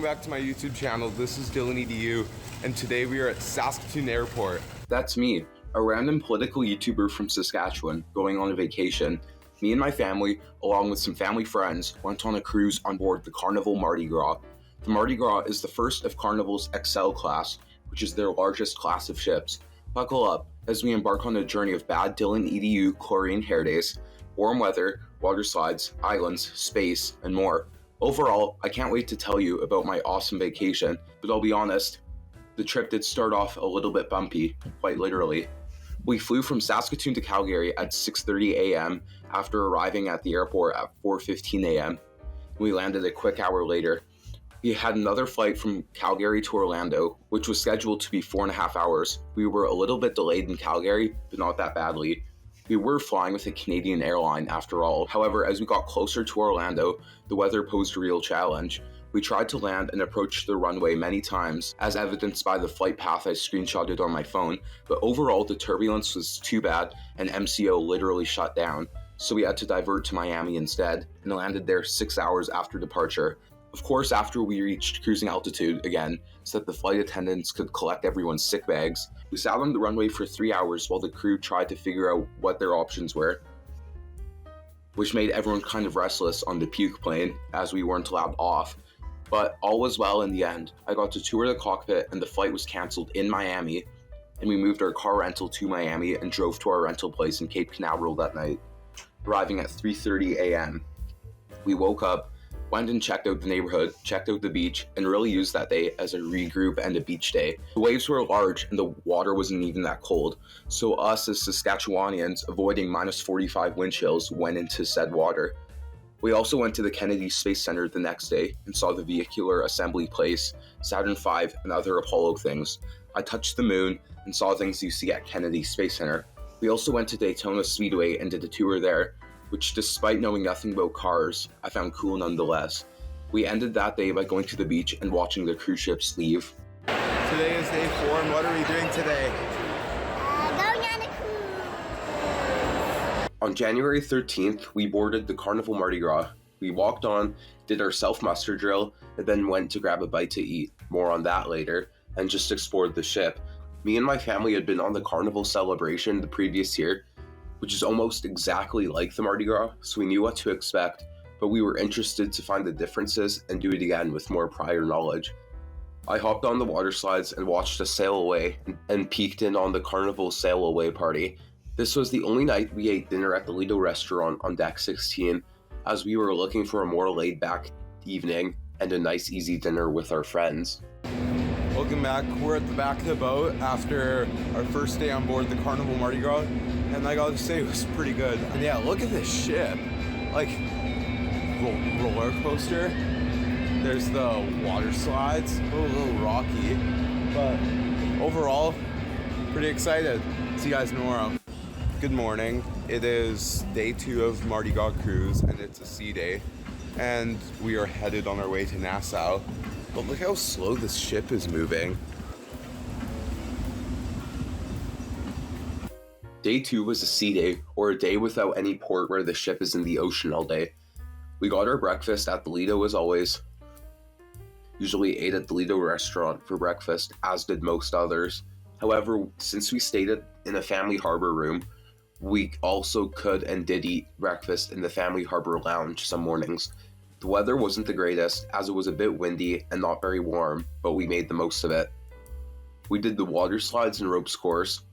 Welcome back to my YouTube channel. This is Dylan EDU, and today we are at Saskatoon Airport. That's me, a random political YouTuber from Saskatchewan going on a vacation. Me and my family, along with some family friends, went on a cruise on board the Carnival Mardi Gras. The Mardi Gras is the first of Carnival's XL class, which is their largest class of ships. Buckle up as we embark on a journey of bad Dylan EDU chlorine hair days, warm weather, water slides, islands, space, and more. Overall, I can't wait to tell you about my awesome vacation, but I'll be honest, the trip did start off a little bit bumpy, quite literally. We flew from Saskatoon to Calgary at 6:30 a.m. after arriving at the airport at 4:15 a.m. We landed a quick hour later. We had another flight from Calgary to Orlando, which was scheduled to be 4.5 hours. We were a little bit delayed in Calgary, but not that badly. We were flying with a Canadian airline after all. However, as we got closer to Orlando, the weather posed a real challenge. We tried to land and approach the runway many times, as evidenced by the flight path I screenshotted on my phone, but overall the turbulence was too bad and MCO literally shut down, so we had to divert to Miami instead, and landed there 6 hours after departure. Of course, after we reached cruising altitude again, so that the flight attendants could collect everyone's sick bags, we sat on the runway for 3 hours while the crew tried to figure out what their options were, which made everyone kind of restless on the puke plane as we weren't allowed off. But all was well in the end. I got to tour the cockpit and the flight was cancelled in Miami, and we moved our car rental to Miami and drove to our rental place in Cape Canaveral that night, arriving at 3:30 a.m. We woke up, went and checked out the neighborhood, checked out the beach, and really used that day as a regroup and a beach day. The waves were large and the water wasn't even that cold, so us as Saskatchewanians, avoiding minus 45 wind chills, went into said water. We also went to the Kennedy Space Center the next day and saw the vehicular assembly place, Saturn V, and other Apollo things. I touched the moon and saw things you see at Kennedy Space Center. We also went to Daytona Speedway and did a tour there, which, despite knowing nothing about cars, I found cool nonetheless. We ended that day by going to the beach and watching the cruise ships leave. Today is day 4, and what are we doing today? Going on a cruise. On January 13th, we boarded the Carnival Mardi Gras. We walked on, did our self-muster drill, and then went to grab a bite to eat. More on that later, and just explored the ship. Me and my family had been on the Carnival celebration the previous year, which is almost exactly like the Mardi Gras, so we knew what to expect, but we were interested to find the differences and do it again with more prior knowledge. I hopped on the water slides and watched us sail away, and peeked in on the Carnival sail away party. This was the only night we ate dinner at the Lido restaurant on deck 16, as we were looking for a more laid-back evening and a nice easy dinner with our friends. Welcome back. We're at the back of the boat after our first day on board the Carnival Mardi Gras, and I gotta say it was pretty good. And yeah, look at this ship. Like, roller coaster. There's the water slides, a little rocky, but overall, pretty excited. See you guys tomorrow. Good morning. It is day 2 of Mardi Gras cruise, and it's a sea day, and we are headed on our way to Nassau. But look how slow this ship is moving. Day 2 was a sea day, or a day without any port where the ship is in the ocean all day. We got our breakfast at the Lido as always. Usually ate at the Lido restaurant for breakfast, as did most others. However, since we stayed in a family harbor room, we also could and did eat breakfast in the family harbor lounge some mornings. The weather wasn't the greatest, as it was a bit windy and not very warm, but we made the most of it. We did the water slides and ropes course.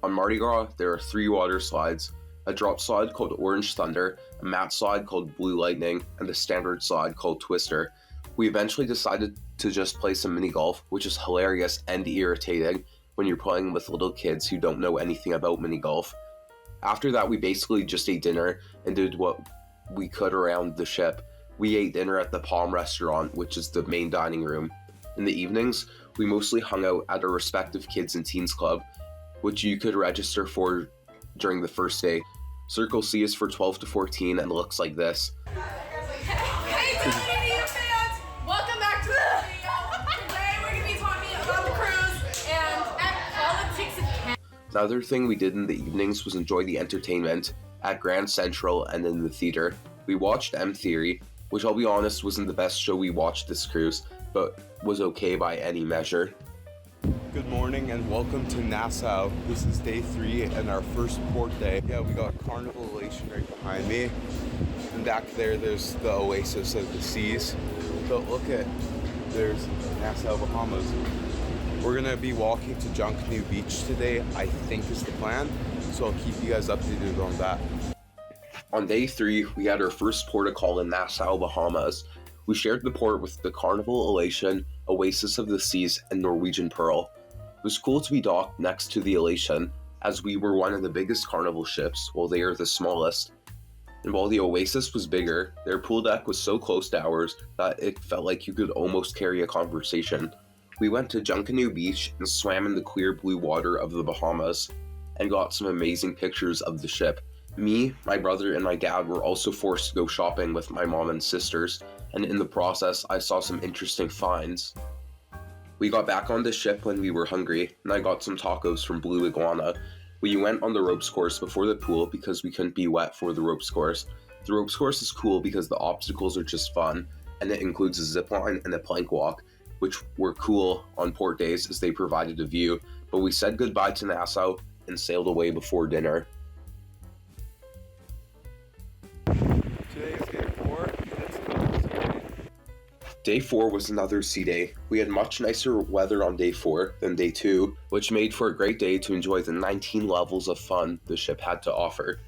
On Mardi Gras, there are 3 water slides, a drop slide called Orange Thunder, a mat slide called Blue Lightning, and a standard slide called Twister. We eventually decided to just play some mini golf, which is hilarious and irritating when you're playing with little kids who don't know anything about mini golf. After that, we basically just ate dinner and did what we could around the ship. We ate dinner at the Palm restaurant, which is the main dining room. In the evenings, we mostly hung out at our respective kids and teens club, which you could register for during the first day. Circle C is for 12 to 14 and looks like this. Hey Dominican fans! Welcome back to the video. Today we're going to be talking about the cruise and politics in Canada. Another thing we did in the evenings was enjoy the entertainment at Grand Central and in the theater. We watched M Theory, which I'll be honest wasn't the best show we watched this cruise, but was okay by any measure. Good morning and welcome to Nassau. This is day 3 and our first port day. Yeah, we got Carnival right behind me. And back there's the oasis of the seas. But look at, there's Nassau, Bahamas. We're gonna be walking to Junkanoo Beach today, I think is the plan. So I'll keep you guys updated on that. On day 3, we had our first port of call in Nassau, Bahamas. We shared the port with the Carnival Elation, Oasis of the Seas, and Norwegian Pearl. It was cool to be docked next to the Elation, as we were one of the biggest Carnival ships, while they are the smallest. And while the Oasis was bigger, their pool deck was so close to ours that it felt like you could almost carry a conversation. We went to Junkanoo Beach and swam in the clear blue water of the Bahamas, and got some amazing pictures of the ship. Me, my brother, and my dad were also forced to go shopping with my mom and sisters, and in the process, I saw some interesting finds. We got back on the ship when we were hungry, and I got some tacos from Blue Iguana. We went on the ropes course before the pool because we couldn't be wet for the ropes course. The ropes course is cool because the obstacles are just fun, and it includes a zip line and a plank walk, which were cool on port days as they provided a view, but we said goodbye to Nassau and sailed away before dinner. Today is day 4 and it's another sea day. Day 4 was another sea day. We had much nicer weather on day 4 than day 2, which made for a great day to enjoy the 19 levels of fun the ship had to offer.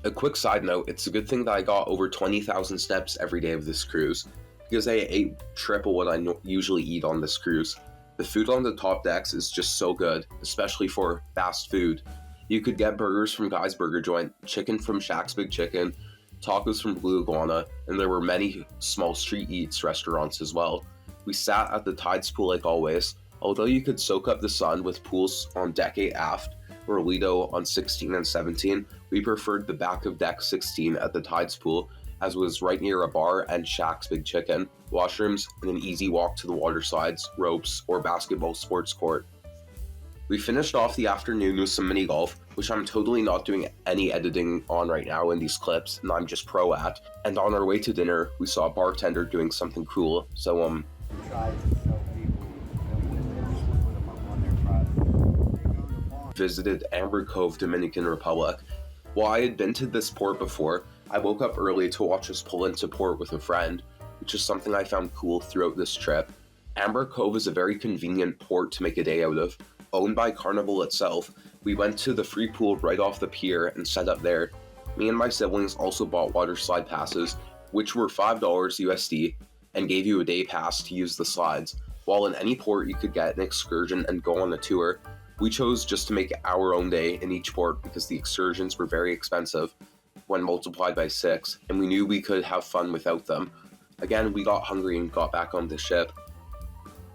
A quick side note, it's a good thing that I got over 20,000 steps every day of this cruise, because I ate triple what I usually eat on this cruise. The food on the top decks is just so good, especially for fast food. You could get burgers from Guy's Burger Joint, chicken from Shaq's Big Chicken, tacos from Blue Iguana, and there were many small street eats restaurants as well. We sat at the Tides pool like always. Although you could soak up the sun with pools on deck 8 aft, or Lido on 16 and 17, we preferred the back of deck 16 at the Tides pool, as was right near a bar and Shaq's Big Chicken, washrooms, and an easy walk to the water slides, ropes, or basketball sports court. We finished off the afternoon with some mini golf, which I'm totally not doing any editing on right now in these clips, and I'm just pro at. And on our way to dinner, we saw a bartender doing something cool, so visited Amber Cove, Dominican Republic. While I had been to this port before, I woke up early to watch us pull into port with a friend, which is something I found cool throughout this trip. Amber Cove is a very convenient port to make a day out of. Owned by Carnival itself, we went to the free pool right off the pier and set up there. Me and my siblings also bought water slide passes, which were $5 USD, and gave you a day pass to use the slides. While in any port you could get an excursion and go on a tour, we chose just to make our own day in each port because the excursions were very expensive when multiplied by 6, and we knew we could have fun without them. Again, we got hungry and got back on the ship.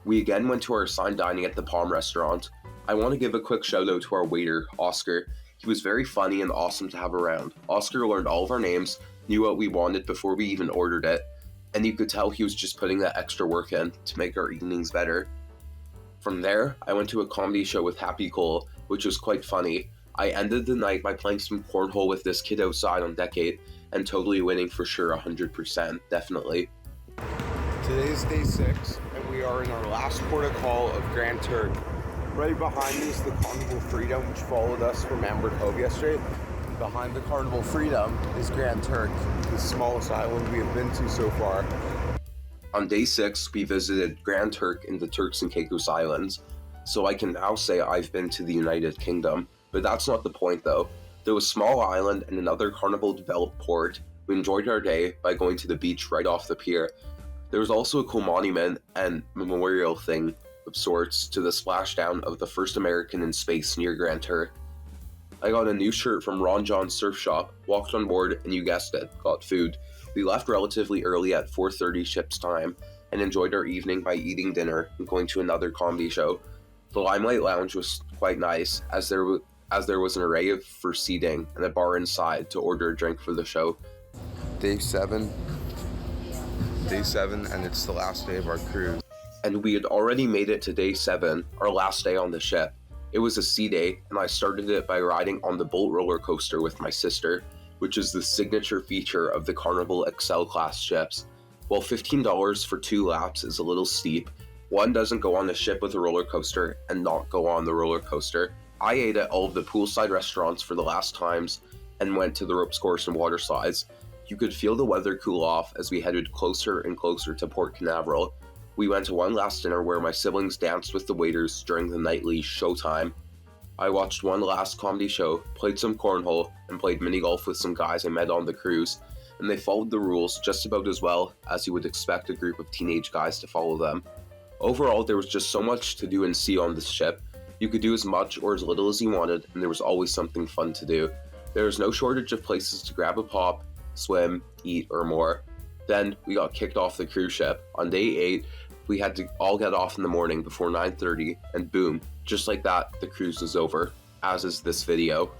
We again went to our assigned dining at the Palm restaurant. I want to give a quick shout out to our waiter, Oscar. He was very funny and awesome to have around. Oscar learned all of our names, knew what we wanted before we even ordered it, and you could tell he was just putting that extra work in to make our evenings better. From there, I went to a comedy show with Happy Cole, which was quite funny. I ended the night by playing some cornhole with this kid outside on deck 8, and totally winning for sure 100%, definitely. Today's day 6 and we are in our last port of call of Grand Turk. Right behind me is the Carnival Freedom, which followed us from Amber Cove yesterday. Behind the Carnival Freedom is Grand Turk, the smallest island we have been to so far. On day 6, we visited Grand Turk in the Turks and Caicos Islands, so I can now say I've been to the United Kingdom, but that's not the point though. There was a small island and another Carnival developed port. We enjoyed our day by going to the beach right off the pier. There was also a cool monument and memorial thing of sorts to the splashdown of the first American in space near Grand Turk. I got a new shirt from Ron John's surf shop, walked on board, and you guessed it, got food. We left relatively early at 4:30 ship's time, and enjoyed our evening by eating dinner and going to another comedy show. The Limelight Lounge was quite nice, as there was an array for seating and a bar inside to order a drink for the show. Day 7, and it's the last day of our cruise. And we had already made it to day 7, our last day on the ship. It was a sea day, and I started it by riding on the Bolt roller coaster with my sister. which is the signature feature of the Carnival XL class ships. While $15 for 2 laps is a little steep, one doesn't go on the ship with a roller coaster and not go on the roller coaster. I ate at all of the poolside restaurants for the last times and went to the ropes course and water slides. You could feel the weather cool off as we headed closer and closer to Port Canaveral. We went to one last dinner where my siblings danced with the waiters during the nightly showtime. I watched one last comedy show, played some cornhole, and played mini golf with some guys I met on the cruise, and they followed the rules just about as well as you would expect a group of teenage guys to follow them. Overall, there was just so much to do and see on this ship. You could do as much or as little as you wanted, and there was always something fun to do. There was no shortage of places to grab a pop, swim, eat, or more. Then we got kicked off the cruise ship. On day 8, we had to all get off in the morning before 9:30, and boom, just like that, the cruise was over, as is this video.